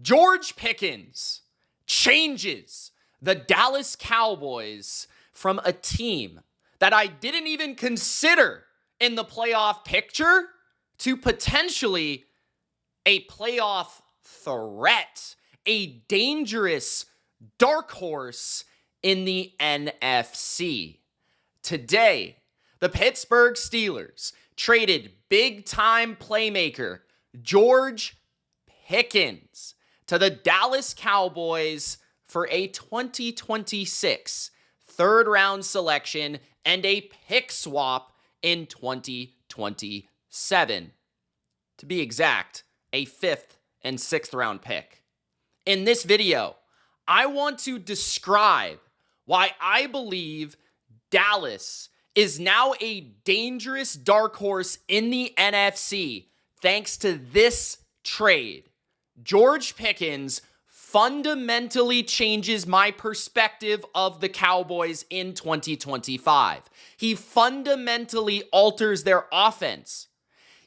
George Pickens changes the Dallas Cowboys from a team that I didn't even consider in the playoff picture to potentially a playoff threat, a dangerous dark horse in the NFC. Today, the Pittsburgh Steelers traded big-time playmaker George Pickens to the Dallas Cowboys for a 2026 third-round selection and a pick swap in 2027. To be exact, a 5th and 6th round pick. In this video, I want to describe why I believe Dallas is now a dangerous dark horse in the NFC thanks to this trade. George Pickens fundamentally changes my perspective of the Cowboys in 2025. He fundamentally alters their offense.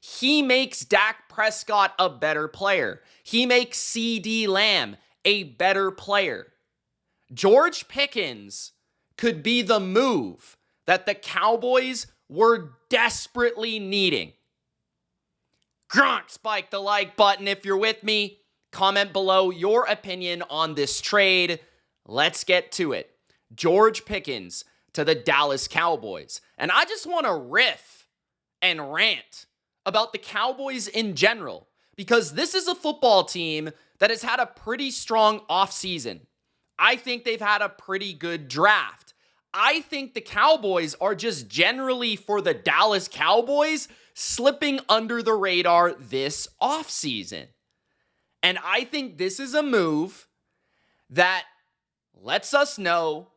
He makes Dak Prescott a better player. He makes CeeDee Lamb a better player. George Pickens could be the move that the Cowboys were desperately needing. Gronk, spike the like button if you're with me. Comment below your opinion on this trade. Let's get to it. George Pickens to the Dallas Cowboys. And I just want to riff and rant about the Cowboys in general, because this is a football team that has had a pretty strong offseason. I think they've had a pretty good draft. I think the Cowboys are just generally, for the Dallas Cowboys, slipping under the radar this offseason. And I think this is a move that lets us know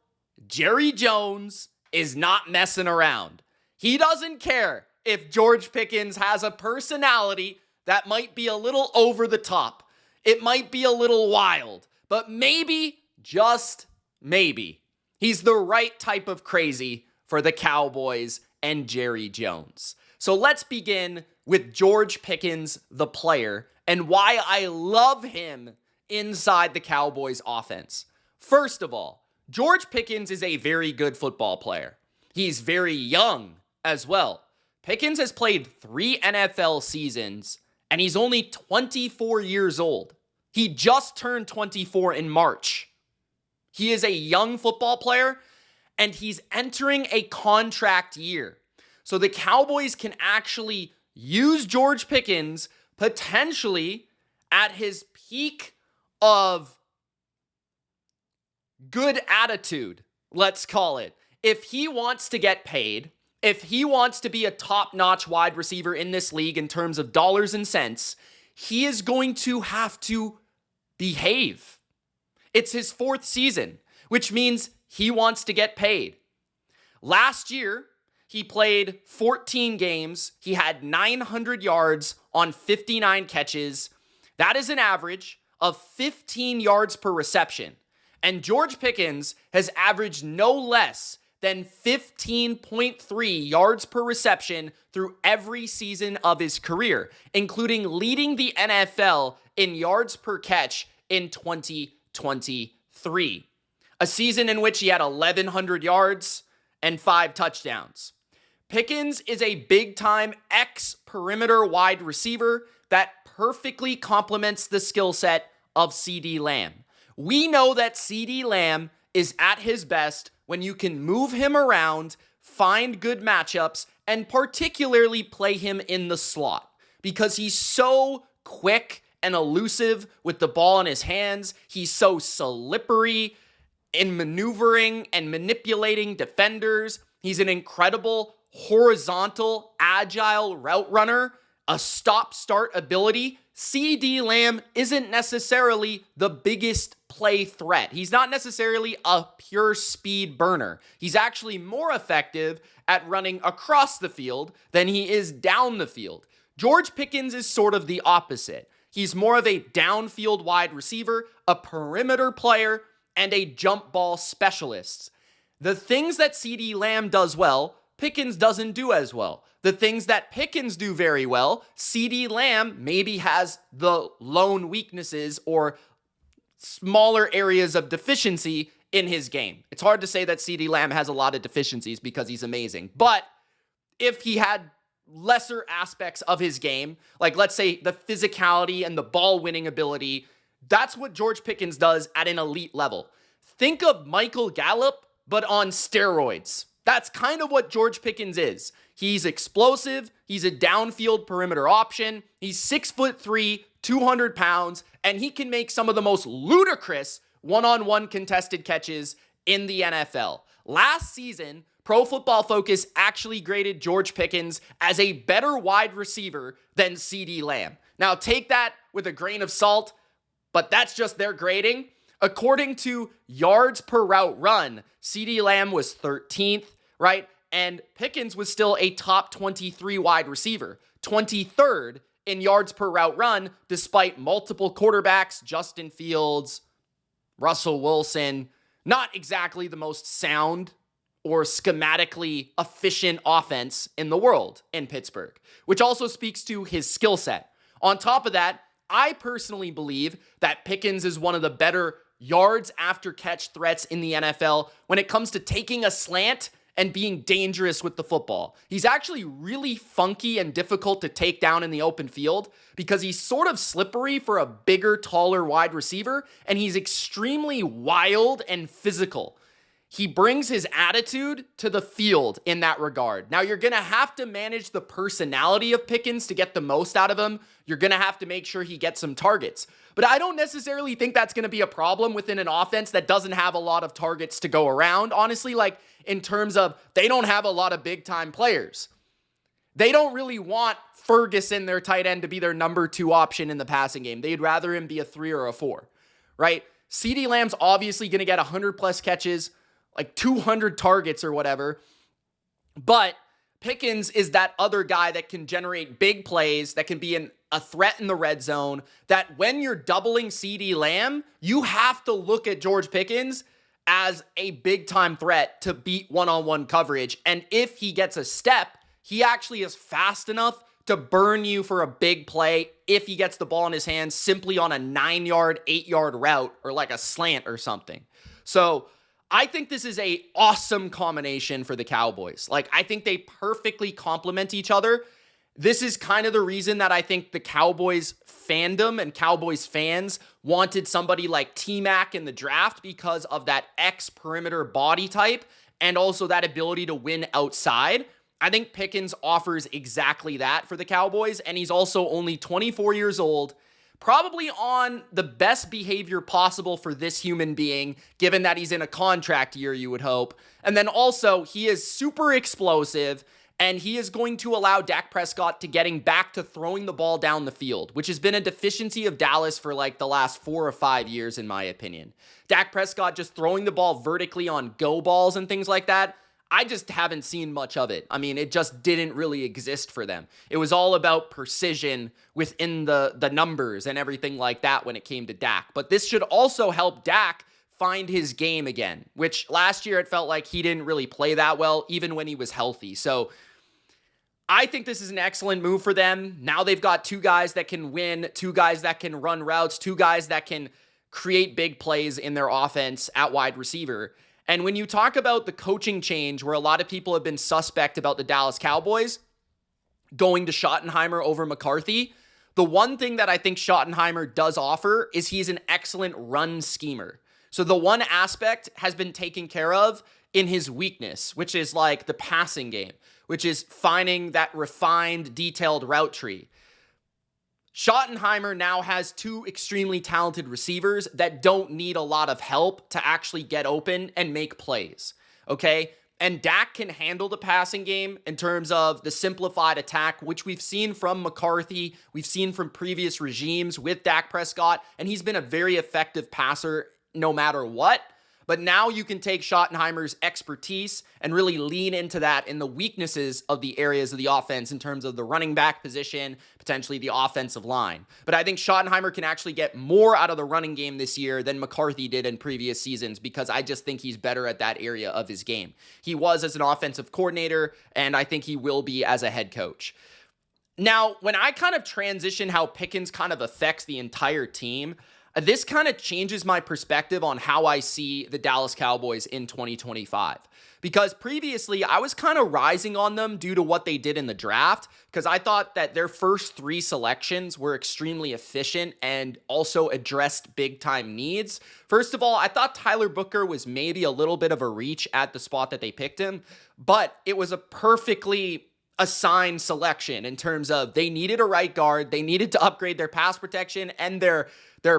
Jerry Jones is not messing around. He doesn't care if George Pickens has a personality that might be a little over the top. It might be a little wild, but maybe, just maybe, he's the right type of crazy for the Cowboys and Jerry Jones. So let's begin with George Pickens, the player, and why I love him inside the Cowboys offense. First of all, George Pickens is a very good football player. He's very young as well. Pickens has played 3 NFL seasons, and he's only 24 years old. He just turned 24 in March. He is a young football player, and he's entering a contract year. So the Cowboys can actually use George Pickens potentially at his peak of good attitude, let's call it. If he wants to get paid, if he wants to be a top-notch wide receiver in this league in terms of dollars and cents, he is going to have to behave. It's his 4th season, which means he wants to get paid. Last year, he played 14 games. He had 900 yards on 59 catches. That is an average of 15 yards per reception. And George Pickens has averaged no less than 15.3 yards per reception through every season of his career, including leading the NFL in yards per catch in 2023. A season in which he had 1,100 yards and 5 touchdowns. Pickens is a big-time ex-perimeter wide receiver that perfectly complements the skill set of CeeDee Lamb. We know that CeeDee Lamb is at his best when you can move him around, find good matchups, and particularly play him in the slot because he's so quick and elusive with the ball in his hands. He's so slippery in maneuvering and manipulating defenders. He's an incredible horizontal, agile route runner, a stop-start ability. CeeDee Lamb isn't necessarily the biggest play threat. He's not necessarily a pure speed burner. He's actually more effective at running across the field than he is down the field. George Pickens is sort of the opposite. He's more of a downfield wide receiver, a perimeter player, and a jump ball specialist. The things that CeeDee Lamb does well, Pickens doesn't do as well. The things that Pickens do very well, CeeDee Lamb maybe has the lone weaknesses or smaller areas of deficiency in his game. It's hard to say that CeeDee Lamb has a lot of deficiencies because he's amazing. But if he had lesser aspects of his game, like let's say the physicality and the ball winning ability, that's what George Pickens does at an elite level. Think of Michael Gallup, but on steroids. That's kind of what George Pickens is. He's explosive. He's a downfield perimeter option. He's 6'3", 200 pounds, and he can make some of the most ludicrous one-on-one contested catches in the NFL. Last season, Pro Football Focus actually graded George Pickens as a better wide receiver than CeeDee Lamb. Now, take that with a grain of salt, but that's just their grading. According to yards per route run, CeeDee Lamb was 13th, right? And Pickens was still a top 23 wide receiver, 23rd in yards per route run, despite multiple quarterbacks, Justin Fields, Russell Wilson, not exactly the most sound or schematically efficient offense in the world in Pittsburgh, which also speaks to his skill set. On top of that, I personally believe that Pickens is one of the better yards after catch threats in the NFL when it comes to taking a slant and being dangerous with the football. He's actually really funky and difficult to take down in the open field because he's sort of slippery for a bigger, taller wide receiver, and he's extremely wild and physical. He brings his attitude to the field in that regard. Now, you're going to have to manage the personality of Pickens to get the most out of him. You're going to have to make sure he gets some targets. But I don't necessarily think that's going to be a problem within an offense that doesn't have a lot of targets to go around. Honestly, like in terms of they don't have a lot of big-time players. They don't really want Ferguson, their tight end, to be their number 2 option in the passing game. They'd rather him be a 3 or a 4, right? CeeDee Lamb's obviously going to get 100-plus catches, like 200 targets or whatever. But Pickens is that other guy that can generate big plays, that can be a threat in the red zone, that when you're doubling CeeDee Lamb, you have to look at George Pickens as a big-time threat to beat one-on-one coverage. And if he gets a step, he actually is fast enough to burn you for a big play if he gets the ball in his hands simply on a 9-yard, 8-yard route or like a slant or something. So I think this is a awesome combination for the Cowboys. Like, I think they perfectly complement each other. This is kind of the reason that I think the Cowboys fandom and Cowboys fans wanted somebody like T-Mac in the draft because of that X-perimeter body type and also that ability to win outside. I think Pickens offers exactly that for the Cowboys, and he's also only 24 years old, probably on the best behavior possible for this human being, given that he's in a contract year, you would hope. And then also, he is super explosive, and he is going to allow Dak Prescott to getting back to throwing the ball down the field, which has been a deficiency of Dallas for like the last 4 or 5 years, in my opinion. Dak Prescott just throwing the ball vertically on go balls and things like that, I just haven't seen much of it. I mean, it just didn't really exist for them. It was all about precision within the numbers and everything like that when it came to Dak. But this should also help Dak find his game again, which last year it felt like he didn't really play that well, even when he was healthy. So I think this is an excellent move for them. Now they've got 2 guys that can win, 2 guys that can run routes, 2 guys that can create big plays in their offense at wide receiver. And when you talk about the coaching change, where a lot of people have been suspect about the Dallas Cowboys going to Schottenheimer over McCarthy, the one thing that I think Schottenheimer does offer is he's an excellent run schemer. So the one aspect has been taken care of in his weakness, which is like the passing game, which is finding that refined, detailed route tree. Schottenheimer now has 2 extremely talented receivers that don't need a lot of help to actually get open and make plays, okay? And Dak can handle the passing game in terms of the simplified attack, which we've seen from McCarthy, we've seen from previous regimes with Dak Prescott, and he's been a very effective passer no matter what. But now you can take Schottenheimer's expertise and really lean into that in the weaknesses of the areas of the offense in terms of the running back position, potentially the offensive line. But I think Schottenheimer can actually get more out of the running game this year than McCarthy did in previous seasons, because I just think he's better at that area of his game. He was as an offensive coordinator, and I think he will be as a head coach. Now, when I kind of transition how Pickens kind of affects the entire team, this kind of changes my perspective on how I see the Dallas Cowboys in 2025. Because previously, I was kind of rising on them due to what they did in the draft, because I thought that their first 3 selections were extremely efficient and also addressed big-time needs. First of all, I thought Tyler Booker was maybe a little bit of a reach at the spot that they picked him, but it was a perfectly assigned selection in terms of they needed a right guard, they needed to upgrade their pass protection and their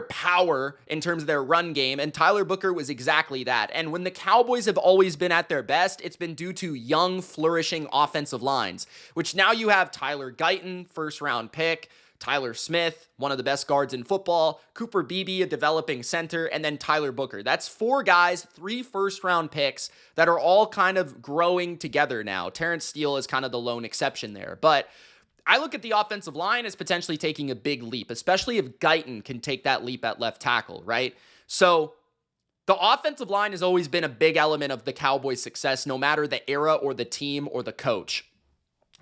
power in terms of their run game, and Tyler Booker was exactly that. And when the Cowboys have always been at their best, it's been due to young, flourishing offensive lines, which now you have Tyler Guyton, first-round pick, Tyler Smith, one of the best guards in football, Cooper Beebe, a developing center, and then Tyler Booker. That's 4 guys, 3 first-round picks that are all kind of growing together now. Terrence Steele is kind of the lone exception there. But I look at the offensive line as potentially taking a big leap, especially if Guyton can take that leap at left tackle, right? So the offensive line has always been a big element of the Cowboys' success, no matter the era or the team or the coach.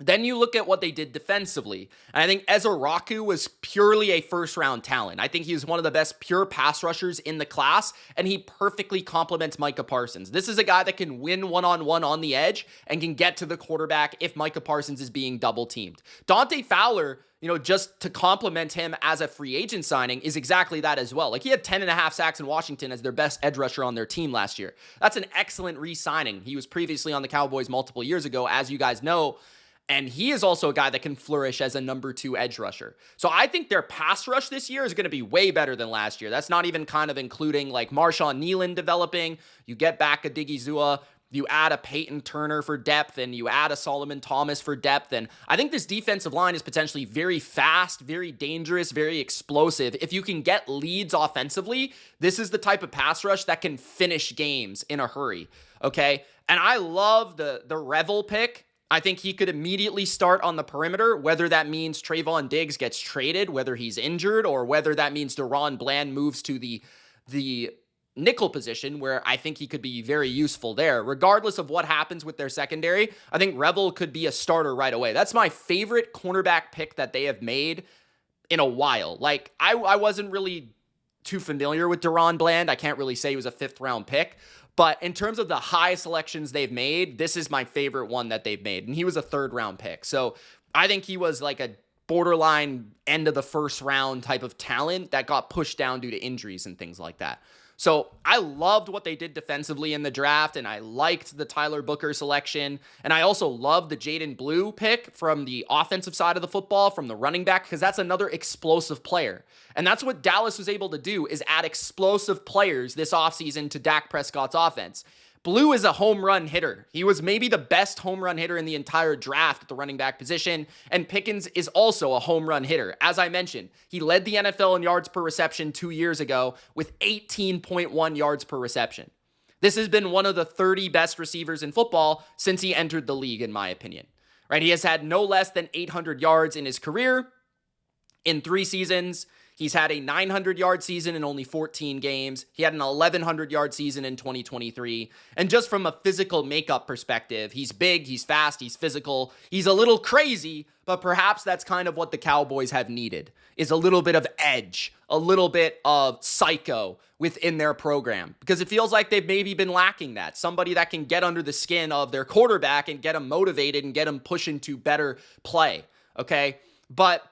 Then you look at what they did defensively. And I think Ezra Raku was purely a first-round talent. I think he was one of the best pure pass rushers in the class, and he perfectly complements Micah Parsons. This is a guy that can win one-on-one on the edge and can get to the quarterback if Micah Parsons is being double-teamed. Dante Fowler, just to complement him as a free agent signing, is exactly that as well. Like, he had 10.5 sacks in Washington as their best edge rusher on their team last year. That's an excellent re-signing. He was previously on the Cowboys multiple years ago, as you guys know. And he is also a guy that can flourish as a number 2 edge rusher. So I think their pass rush this year is going to be way better than last year. That's not even kind of including like Marshawn Nealon developing. You get back a Diggy Zua, you add a Peyton Turner for depth, and you add a Solomon Thomas for depth. And I think this defensive line is potentially very fast, very dangerous, very explosive. If you can get leads offensively, this is the type of pass rush that can finish games in a hurry, okay? And I love the Revel pick. I think he could immediately start on the perimeter, whether that means Trayvon Diggs gets traded, whether he's injured, or whether that means Deron Bland moves to the nickel position, where I think he could be very useful there. Regardless of what happens with their secondary, I think Revel could be a starter right away. That's my favorite cornerback pick that they have made in a while. Like, I wasn't really too familiar with Deron Bland. I can't really say he was a 5th-round pick. But in terms of the high selections they've made, this is my favorite one that they've made. And he was a 3rd-round pick. So I think he was like a borderline end of the 1st round type of talent that got pushed down due to injuries and things like that. So I loved what they did defensively in the draft, and I liked the Tyler Booker selection. And I also loved the Jaden Blue pick from the offensive side of the football, from the running back, because that's another explosive player. And that's what Dallas was able to do, is add explosive players this offseason to Dak Prescott's offense. Blue is a home run hitter. He was maybe the best home run hitter in the entire draft at the running back position, and Pickens is also a home run hitter. As I mentioned, he led the NFL in yards per reception 2 years ago with 18.1 yards per reception. This has been one of the 30 best receivers in football since he entered the league, in my opinion. Right? He has had no less than 800 yards in his career in 3 seasons. He's had a 900-yard season in only 14 games. He had an 1,100-yard season in 2023. And just from a physical makeup perspective, he's big, he's fast, he's physical. He's a little crazy, but perhaps that's kind of what the Cowboys have needed, is a little bit of edge, a little bit of psycho within their program. Because it feels like they've maybe been lacking that. Somebody that can get under the skin of their quarterback and get him motivated and get him pushing to better play, okay? But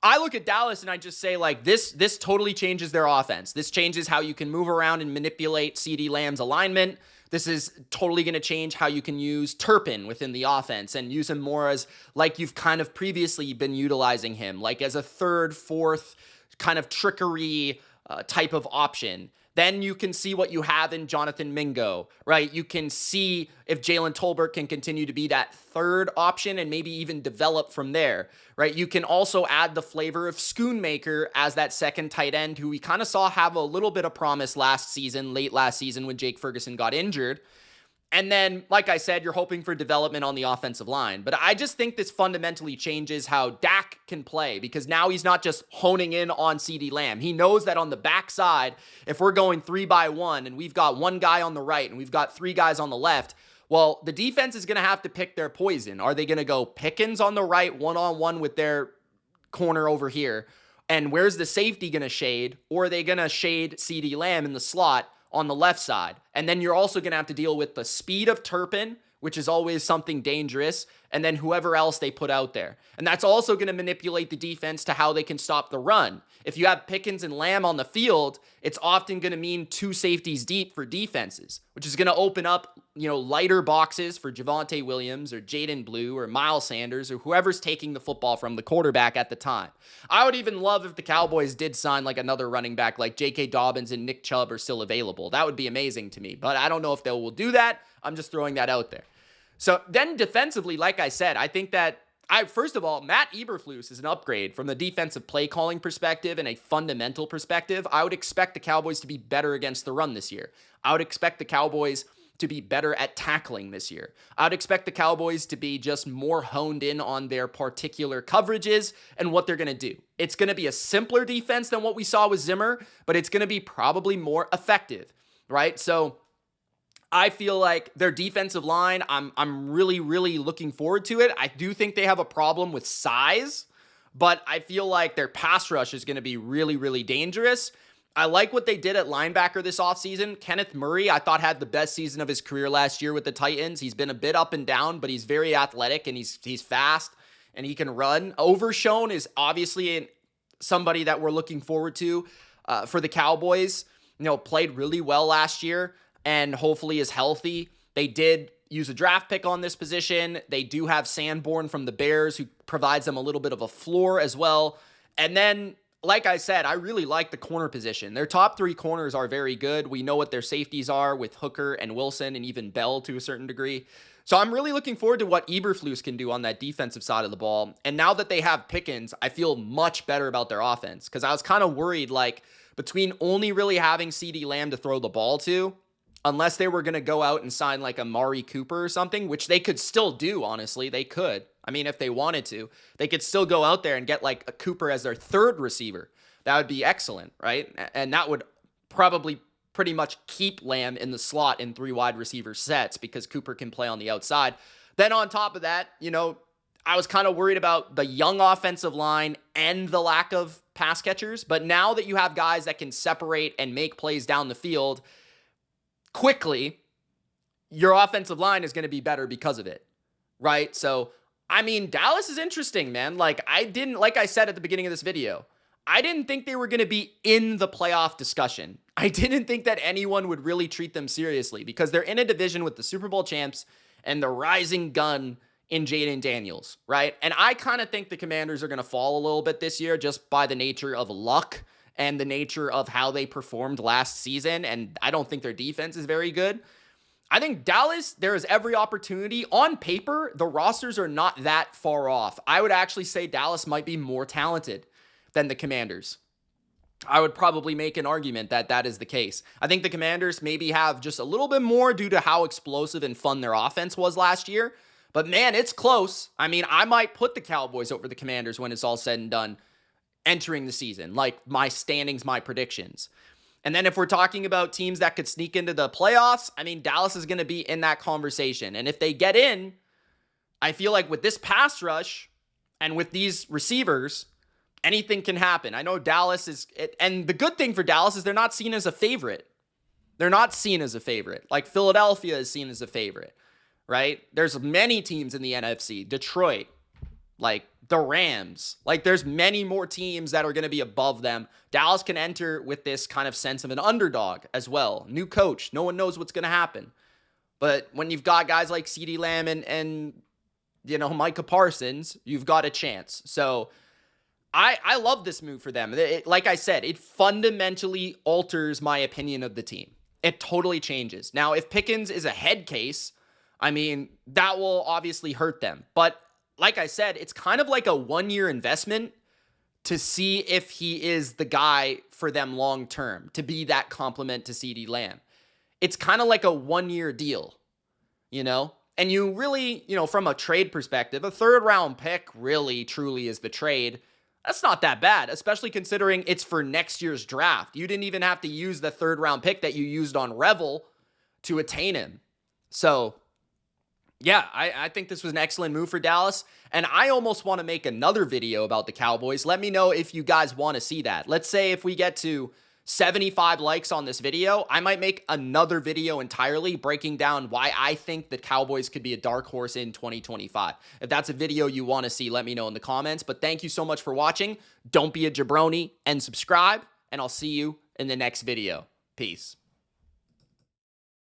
I look at Dallas and I just say, like, this totally changes their offense. This changes how you can move around and manipulate CeeDee Lamb's alignment. This is totally going to change how you can use Turpin within the offense and use him more as, like, you've kind of previously been utilizing him, like as a 3rd, 4th kind of trickery, type of option. Then you can see what you have in Jonathan Mingo, right? You can see if Jalen Tolbert can continue to be that third option and maybe even develop from there, right? You can also add the flavor of Schoonmaker as that second tight end who we kind of saw have a little bit of promise late last season when Jake Ferguson got injured. And then, like I said, you're hoping for development on the offensive line. But I just think this fundamentally changes how Dak can play because now he's not just honing in on CeeDee Lamb. He knows that on the backside, if we're going 3-by-1 and we've got one guy on the right and we've got three guys on the left, well, the defense is going to have to pick their poison. Are they going to go Pickens on the right, one-on-one with their corner over here? And where's the safety going to shade? Or are they going to shade CeeDee Lamb in the slot on the left side? And then you're also going to have to deal with the speed of Turpin, which is always something dangerous, and then whoever else they put out there. And that's also going to manipulate the defense to how they can stop the run. If you have Pickens and Lamb on the field, it's often going to mean two safeties deep for defenses, which is going to open up, lighter boxes for Javonte Williams or Jaden Blue or Miles Sanders or whoever's taking the football from the quarterback at the time. I would even love if the Cowboys did sign like another running back like J.K. Dobbins and Nick Chubb are still available. That would be amazing to me, but I don't know if they will do that. I'm just throwing that out there. So then defensively, like I said, I think that first of all, Matt Eberflus is an upgrade from the defensive play calling perspective and a fundamental perspective. I would expect the Cowboys to be better against the run this year. I would expect the Cowboys to be better at tackling this year. I would expect the Cowboys to be just more honed in on their particular coverages and what they're going to do. It's going to be a simpler defense than what we saw with Zimmer, but it's going to be probably more effective, right? So I feel like their defensive line, I'm really, really looking forward to it. I do think they have a problem with size, but I feel like their pass rush is going to be really, really dangerous. I like what they did at linebacker this offseason. Kenneth Murray, I thought, had the best season of his career last year with the Titans. He's been a bit up and down, but he's very athletic and he's fast and he can run. Overshown is obviously somebody that we're looking forward to for the Cowboys. Played really well last year and hopefully is healthy. They did use a draft pick on this position. They do have Sanborn from the Bears who provides them a little bit of a floor as well. And then, like I said, I really like the corner position. Their top three corners are very good. We know what their safeties are with Hooker and Wilson and even Bell to a certain degree. So I'm really looking forward to what Eberflus can do on that defensive side of the ball. And now that they have Pickens, I feel much better about their offense because I was kind of worried between only really having CeeDee Lamb to throw the ball to, unless they were going to go out and sign like Amari Cooper or something, which they could still do, honestly. They could. I mean, if they wanted to, they could still go out there and get like a Cooper as their third receiver. That would be excellent, right? And that would probably pretty much keep Lamb in the slot in three wide receiver sets because Cooper can play on the outside. Then on top of that, I was kind of worried about the young offensive line and the lack of pass catchers. But now that you have guys that can separate and make plays down the field quickly, your offensive line is going to be better because of it, right? So, Dallas is interesting, man. Like I said at the beginning of this video, I didn't think they were going to be in the playoff discussion. I didn't think that anyone would really treat them seriously because they're in a division with the Super Bowl champs and the rising gun in Jaden Daniels, right? And I kind of think the Commanders are going to fall a little bit this year just by the nature of luck and the nature of how they performed last season, and I don't think their defense is very good. I think Dallas, there is every opportunity. On paper, the rosters are not that far off. I would actually say Dallas might be more talented than the Commanders. I would probably make an argument that that is the case. I think the Commanders maybe have just a little bit more due to how explosive and fun their offense was last year, but man, it's close. I might put the Cowboys over the Commanders when it's all said and done entering the season, like my standings, my predictions. And then if we're talking about teams that could sneak into the playoffs, Dallas is going to be in that conversation. And if they get in, I feel like with this pass rush and with these receivers, anything can happen. I know Dallas is, and the good thing for Dallas is they're not seen as a favorite. They're not seen as a favorite. Like Philadelphia is seen as a favorite, right? There's many teams in the NFC, Detroit, like the Rams, like there's many more teams that are going to be above them. Dallas can enter with this kind of sense of an underdog as well. New coach, no one knows what's going to happen. But when you've got guys like CeeDee Lamb and Micah Parsons, you've got a chance. So I love this move for them. Like I said, it fundamentally alters my opinion of the team. It totally changes. Now, if Pickens is a head case, I mean, that will obviously hurt them. But like I said, it's kind of like a 1-year investment to see if he is the guy for them long term, to be that complement to CeeDee Lamb. It's kind of like a 1-year deal, you know? And you really, from a trade perspective, a 3rd round pick really, truly is the trade. That's not that bad, especially considering it's for next year's draft. You didn't even have to use the 3rd round pick that you used on Revel to attain him. So, yeah, I think this was an excellent move for Dallas. And I almost want to make another video about the Cowboys. Let me know if you guys want to see that. Let's say if we get to 75 likes on this video, I might make another video entirely breaking down why I think the Cowboys could be a dark horse in 2025. If that's a video you want to see, let me know in the comments. But thank you so much for watching. Don't be a jabroni and subscribe, and I'll see you in the next video. Peace.